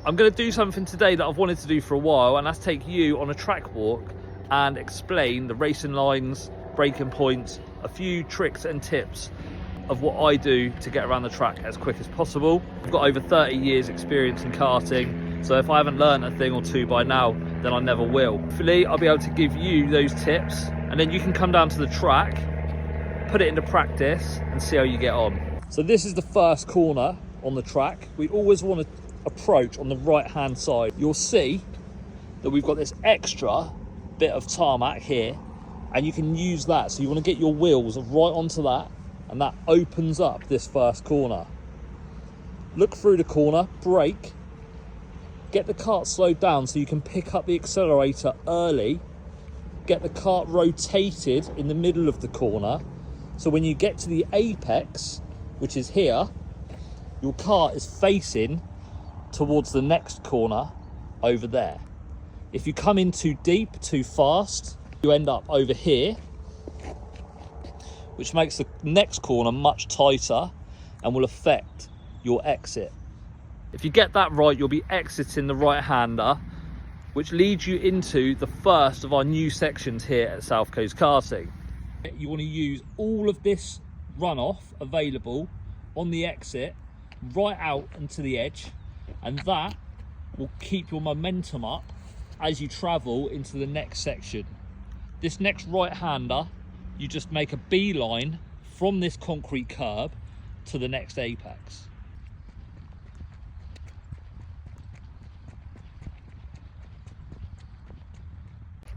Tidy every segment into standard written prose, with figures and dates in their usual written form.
I'm going to do something today that I've wanted to do for a while, and that's take you on a track walk and explain the racing lines, braking points, a few tricks and tips of what I do to get around the track as quick as possible. I've got over 30 years experience in karting, so if I haven't learned a thing or two by now, then I never will. Hopefully I'll be able to give you those tips, and then you can come down to the track, put it into practice and see how you get on. So this is the first corner on the track. We always want to approach on the right hand side. You'll see that we've got this extra bit of tarmac here, and you can use that. So you want to get your wheels right onto that, and that opens up this first corner. Look through the corner, brake, get the cart slowed down so you can pick up the accelerator early, get the cart rotated in the middle of the corner, so when you get to the apex, which is here, your cart is facing towards the next corner over there. If you come in too deep, too fast, you end up over here, which makes the next corner much tighter and will affect your exit. If you get that right, you'll be exiting the right-hander, which leads you into the first of our new sections here at South Coast Karting. You want to use all of this runoff available on the exit right out into the edge, and that will keep your momentum up as you travel into the next section. This next right-hander, you just make a beeline from this concrete curb to the next apex.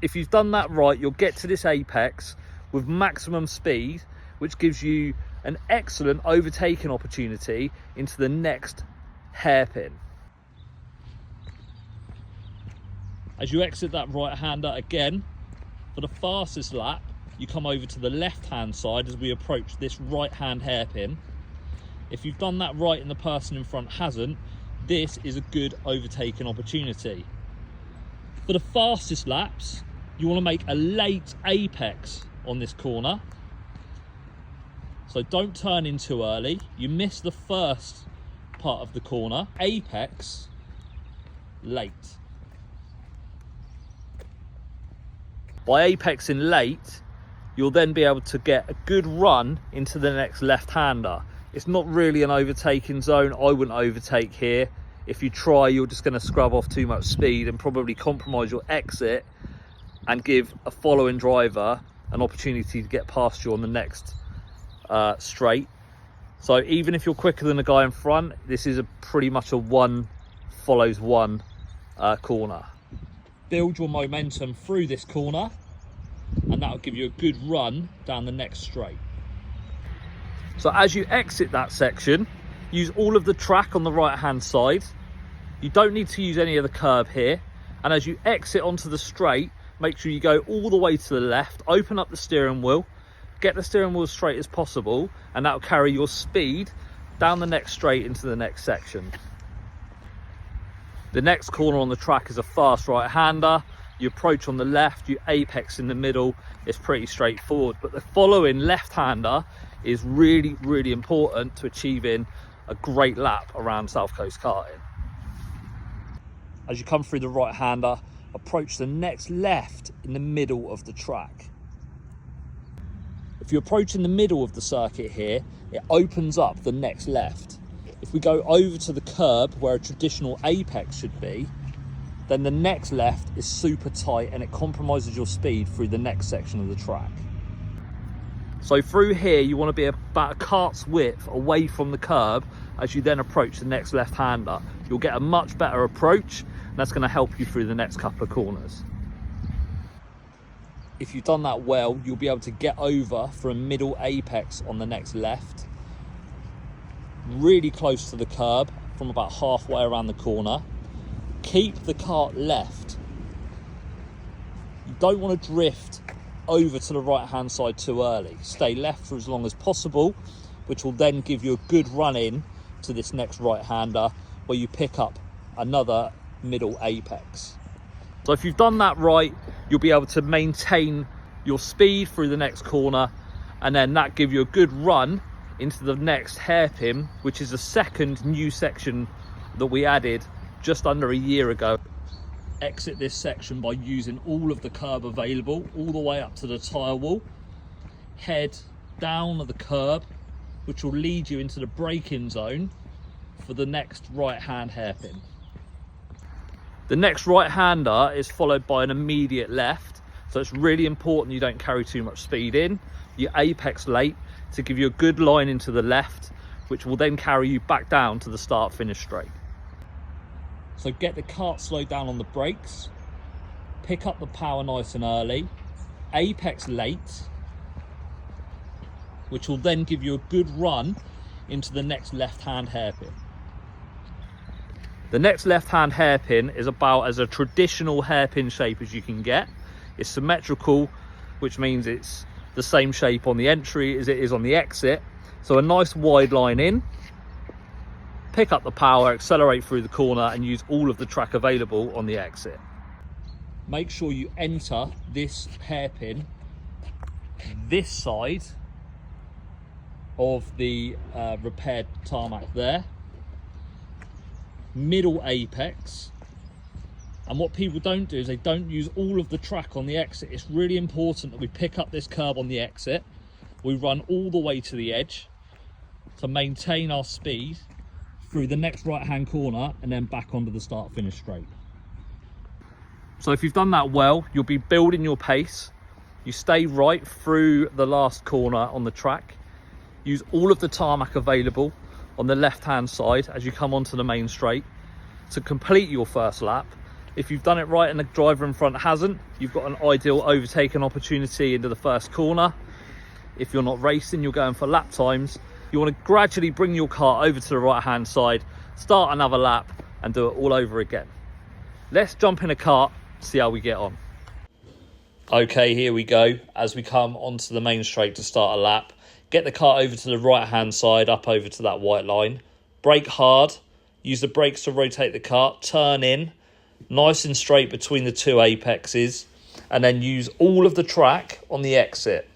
If you've done that right, you'll get to this apex with maximum speed, which gives you an excellent overtaking opportunity into the next hairpin. As you exit that right-hander again, for the fastest lap, you come over to the left-hand side as we approach this right-hand hairpin. If you've done that right and the person in front hasn't, this is a good overtaking opportunity. For the fastest laps, you want to make a late apex on this corner. So don't turn in too early. You miss the first part of the corner. Apex, late. By apexing late, you'll then be able to get a good run into the next left-hander. It's not really an overtaking zone. I wouldn't overtake here. If you try, you're just going to scrub off too much speed and probably compromise your exit and give a following driver an opportunity to get past you on the next straight. So even if you're quicker than the guy in front, this is pretty much a one follows one corner. Build your momentum through this corner, and that'll give you a good run down the next straight. So as you exit that section, use all of the track on the right hand side. You don't need to use any of the curb here, and as you exit onto the straight, make sure you go all the way to the left, open up the steering wheel, get the steering wheel as straight as possible, and that'll carry your speed down the next straight into the next section. The next corner on the track is a fast right-hander. You approach on the left, you apex in the middle. It's pretty straightforward, but the following left-hander is really, really important to achieving a great lap around South Coast Karting. As you come through the right-hander, approach the next left in the middle of the track. If you approach in the middle of the circuit here, it opens up the next left. If we go over to the curb where a traditional apex should be, then the next left is super tight and it compromises your speed through the next section of the track. So through here, you want to be about a cart's width away from the curb as you then approach the next left-hander. You'll get a much better approach, and that's going to help you through the next couple of corners. If you've done that well, you'll be able to get over for a middle apex on the next left, really close to the curb from about halfway around the corner. Keep the cart left. You don't want to drift over to the right hand side too early. Stay left for as long as possible, which will then give you a good run in to this next right hander where you pick up another middle apex. So if you've done that right, you'll be able to maintain your speed through the next corner, and then that give you a good run into the next hairpin, which is the second new section that we added just under a year ago. Exit this section by using all of the curb available, all the way up to the tyre wall. Head down the curb, which will lead you into the braking zone for the next right-hand hairpin. The next right-hander is followed by an immediate left, so it's really important you don't carry too much speed in. You apex late to give you a good line into the left, which will then carry you back down to the start-finish straight. So get the kart slowed down on the brakes, pick up the power nice and early, apex late, which will then give you a good run into the next left-hand hairpin. The next left-hand hairpin is about as a traditional hairpin shape as you can get. It's symmetrical, which means it's the same shape on the entry as it is on the exit. So a nice wide line in, pick up the power, accelerate through the corner and use all of the track available on the exit. Make sure you enter this hairpin this side of the repaired tarmac there. Middle apex. And what people don't do is they don't use all of the track on the exit. It's really important that we pick up this curb on the exit. We run all the way to the edge to maintain our speed through the next right-hand corner and then back onto the start-finish straight. So if you've done that well, you'll be building your pace. You stay right through the last corner on the track. Use all of the tarmac available on the left-hand side as you come onto the main straight to complete your first lap. If you've done it right and the driver in front hasn't, you've got an ideal overtaking opportunity into the first corner. If you're not racing, you're going for lap times. You want to gradually bring your car over to the right-hand side, start another lap and do it all over again. Let's jump in a kart, see how we get on. Okay, here we go. As we come onto the main straight to start a lap, get the kart over to the right-hand side, up over to that white line. Brake hard, use the brakes to rotate the kart, turn in, nice and straight between the two apexes, and then use all of the track on the exit.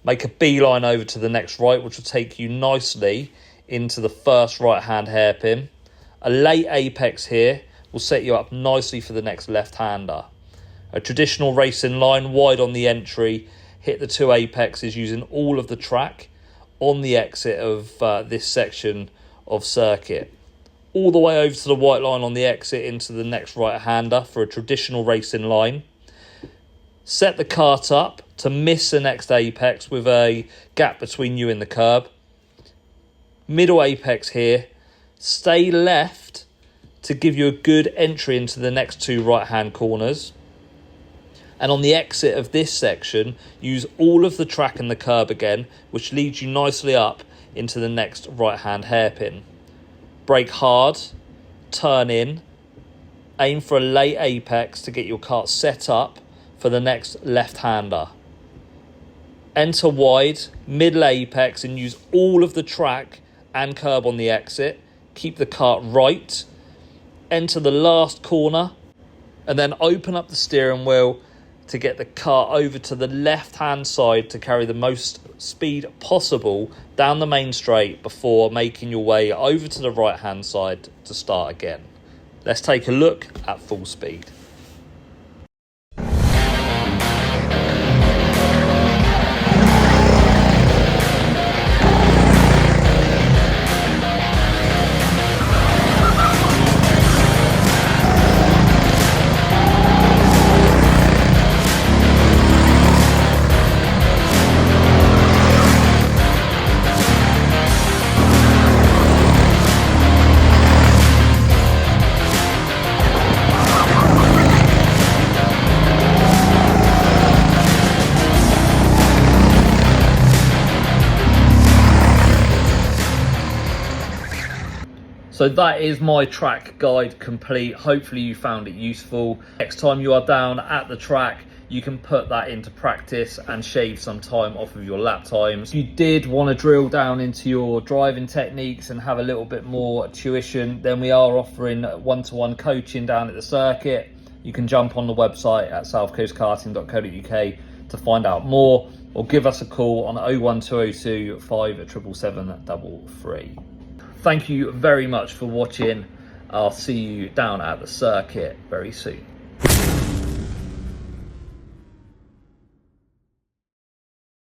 Make a beeline over to the next right, which will take you nicely into the first right-hand hairpin. A late apex here will set you up nicely for the next left-hander. A traditional racing line, wide on the entry, hit the two apexes using all of the track on the exit of this section of circuit. All the way over to the white line on the exit into the next right-hander for a traditional racing line. Set the kart up to miss the next apex with a gap between you and the curb. Middle apex here. Stay left to give you a good entry into the next two right-hand corners. And on the exit of this section, use all of the track and the curb again, which leads you nicely up into the next right-hand hairpin. Brake hard, turn in, aim for a late apex to get your kart set up for the next left-hander. Enter wide, middle apex and use all of the track and curb on the exit. Keep the kart right, enter the last corner and then open up the steering wheel to get the kart over to the left-hand side to carry the most speed possible down the main straight before making your way over to the right-hand side to start again. Let's take a look at full speed. So that is my track guide complete. Hopefully you found it useful. Next time you are down at the track, you can put that into practice and shave some time off of your lap times. If you did want to drill down into your driving techniques and have a little bit more tuition, then we are offering one-to-one coaching down at the circuit. You can jump on the website at southcoastkarting.co.uk to find out more, or give us a call on 01202 577 733. Thank you very much for watching, I'll see you down at the circuit very soon.